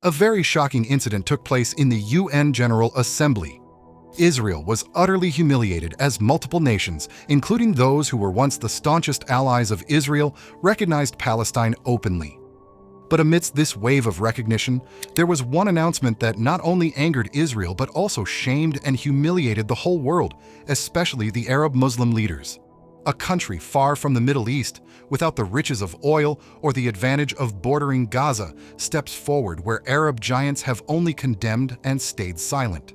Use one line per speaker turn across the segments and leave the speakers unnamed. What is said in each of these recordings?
A very shocking incident took place in the UN General Assembly. Israel was utterly humiliated as multiple nations, including those who were once the staunchest allies of Israel, recognized Palestine openly. But amidst this wave of recognition, there was one announcement that not only angered Israel but also shamed and humiliated the whole world, especially the Arab Muslim leaders. A country far from the Middle East, without the riches of oil or the advantage of bordering Gaza, steps forward where Arab giants have only condemned and stayed silent.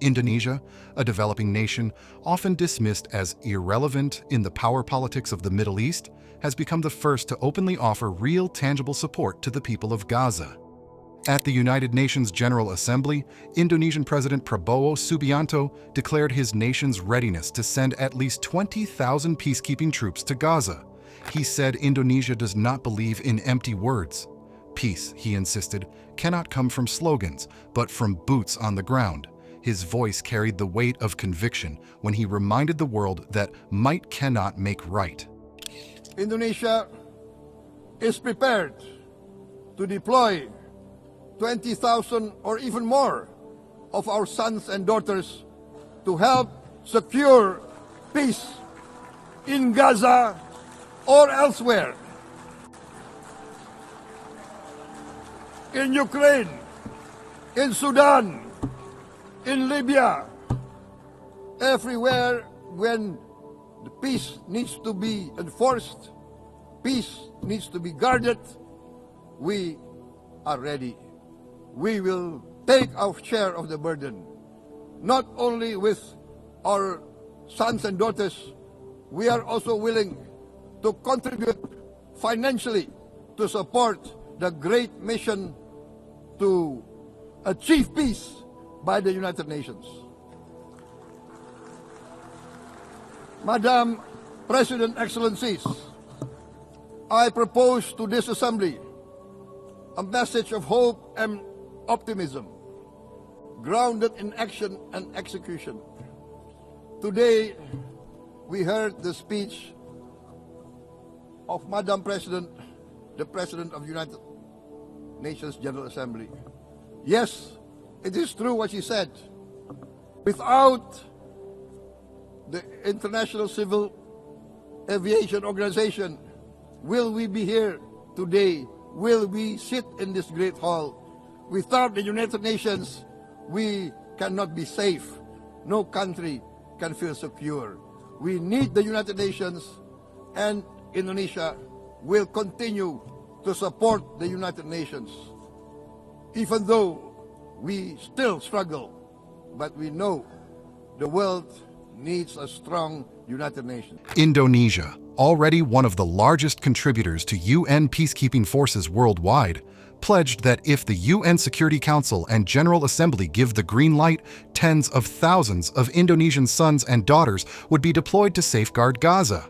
Indonesia, a developing nation often dismissed as irrelevant in the power politics of the Middle East, has become the first to openly offer real tangible support to the people of Gaza. At the United Nations General Assembly, Indonesian President Prabowo Subianto declared his nation's readiness to send at least 20,000 peacekeeping troops to Gaza. He said Indonesia does not believe in empty words. Peace, he insisted, cannot come from slogans, but from boots on the ground. His voice carried the weight of conviction when he reminded the world that might cannot make right.
Indonesia is prepared to deploy 20,000 or even more of our sons and daughters to help secure peace in Gaza or elsewhere. In Ukraine, in Sudan, in Libya, everywhere when the peace needs to be enforced, peace needs to be guarded, we are ready. We will take our share of the burden, not only with our sons and daughters, we are also willing to contribute financially to support the great mission to achieve peace by the United Nations. Madam President, Excellencies, I propose to this Assembly a message of hope and optimism, grounded in action and execution. Today, we heard the speech of Madam President, the President of the United Nations General Assembly. Yes, it is true what she said. Without the International Civil Aviation Organization, will we be here today? Will we sit in this great hall? Without the United Nations, we cannot be safe. No country can feel secure. We need the United Nations, and Indonesia will continue to support the United Nations. Even though we still struggle, but we know the world needs a strong United Nations.
Indonesia, already one of the largest contributors to UN peacekeeping forces worldwide, pledged that if the UN Security Council and General Assembly give the green light, tens of thousands of Indonesian sons and daughters would be deployed to safeguard Gaza.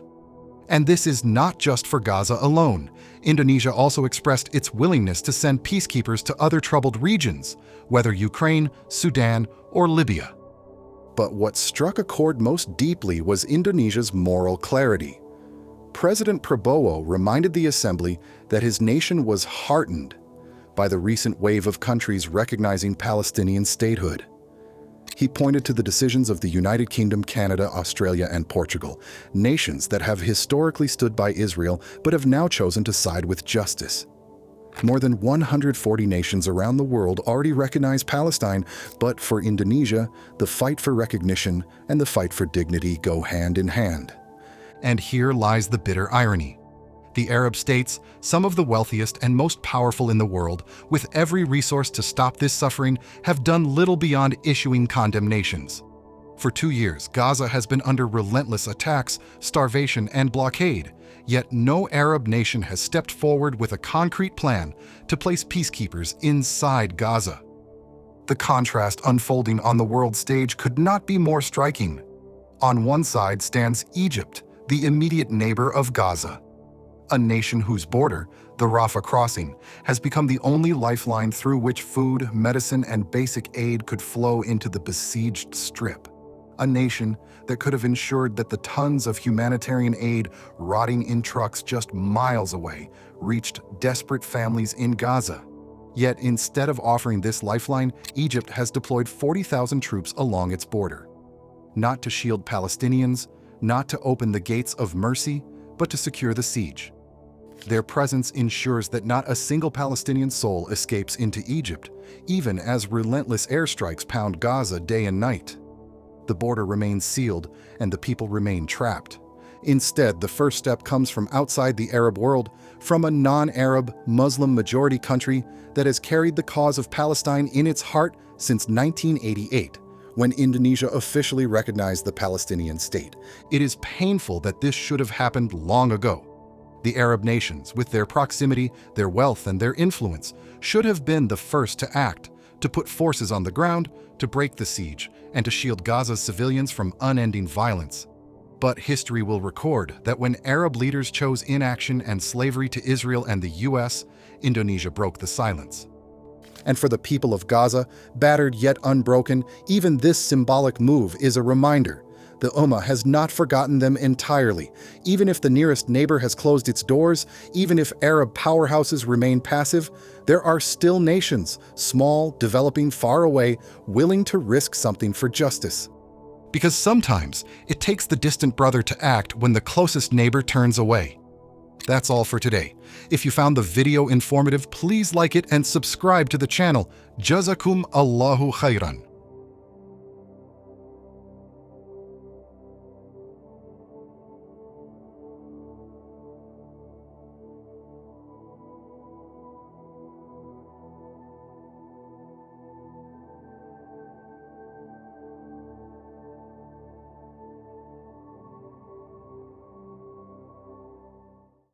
And this is not just for Gaza alone. Indonesia also expressed its willingness to send peacekeepers to other troubled regions, whether Ukraine, Sudan, or Libya. But what struck a chord most deeply was Indonesia's moral clarity. President Prabowo reminded the Assembly that his nation was heartened by the recent wave of countries recognizing Palestinian statehood. He pointed to the decisions of the United Kingdom, Canada, Australia, and Portugal, nations that have historically stood by Israel but have now chosen to side with justice. More than 140 nations around the world already recognize Palestine, but for Indonesia, the fight for recognition and the fight for dignity go hand in hand. And here lies the bitter irony. The Arab states, some of the wealthiest and most powerful in the world, with every resource to stop this suffering, have done little beyond issuing condemnations. For 2 years, Gaza has been under relentless attacks, starvation, and blockade, yet no Arab nation has stepped forward with a concrete plan to place peacekeepers inside Gaza. The contrast unfolding on the world stage could not be more striking. On one side stands Egypt, the immediate neighbor of Gaza, a nation whose border, the Rafah crossing, has become the only lifeline through which food, medicine, and basic aid could flow into the besieged Strip. A nation that could have ensured that the tons of humanitarian aid rotting in trucks just miles away reached desperate families in Gaza. Yet instead of offering this lifeline, Egypt has deployed 40,000 troops along its border. Not to shield Palestinians, not to open the gates of mercy, but to secure the siege. Their presence ensures that not a single Palestinian soul escapes into Egypt, even as relentless airstrikes pound Gaza day and night. The border remains sealed, and the people remain trapped. Instead, the first step comes from outside the Arab world, from a non-Arab, Muslim-majority country that has carried the cause of Palestine in its heart since 1988, when Indonesia officially recognized the Palestinian state. It is painful that this should have happened long ago. The Arab nations, with their proximity, their wealth, and their influence, should have been the first to act, to put forces on the ground, to break the siege, and to shield Gaza's civilians from unending violence. But history will record that when Arab leaders chose inaction and slavery to Israel and the US, Indonesia broke the silence. And for the people of Gaza, battered yet unbroken, even this symbolic move is a reminder. The Ummah has not forgotten them entirely. Even if the nearest neighbor has closed its doors, even if Arab powerhouses remain passive, there are still nations, small, developing far away, willing to risk something for justice. Because sometimes it takes the distant brother to act when the closest neighbor turns away. That's all for today. If you found the video informative, please like it and subscribe to the channel. Jazakum Allahu khairan.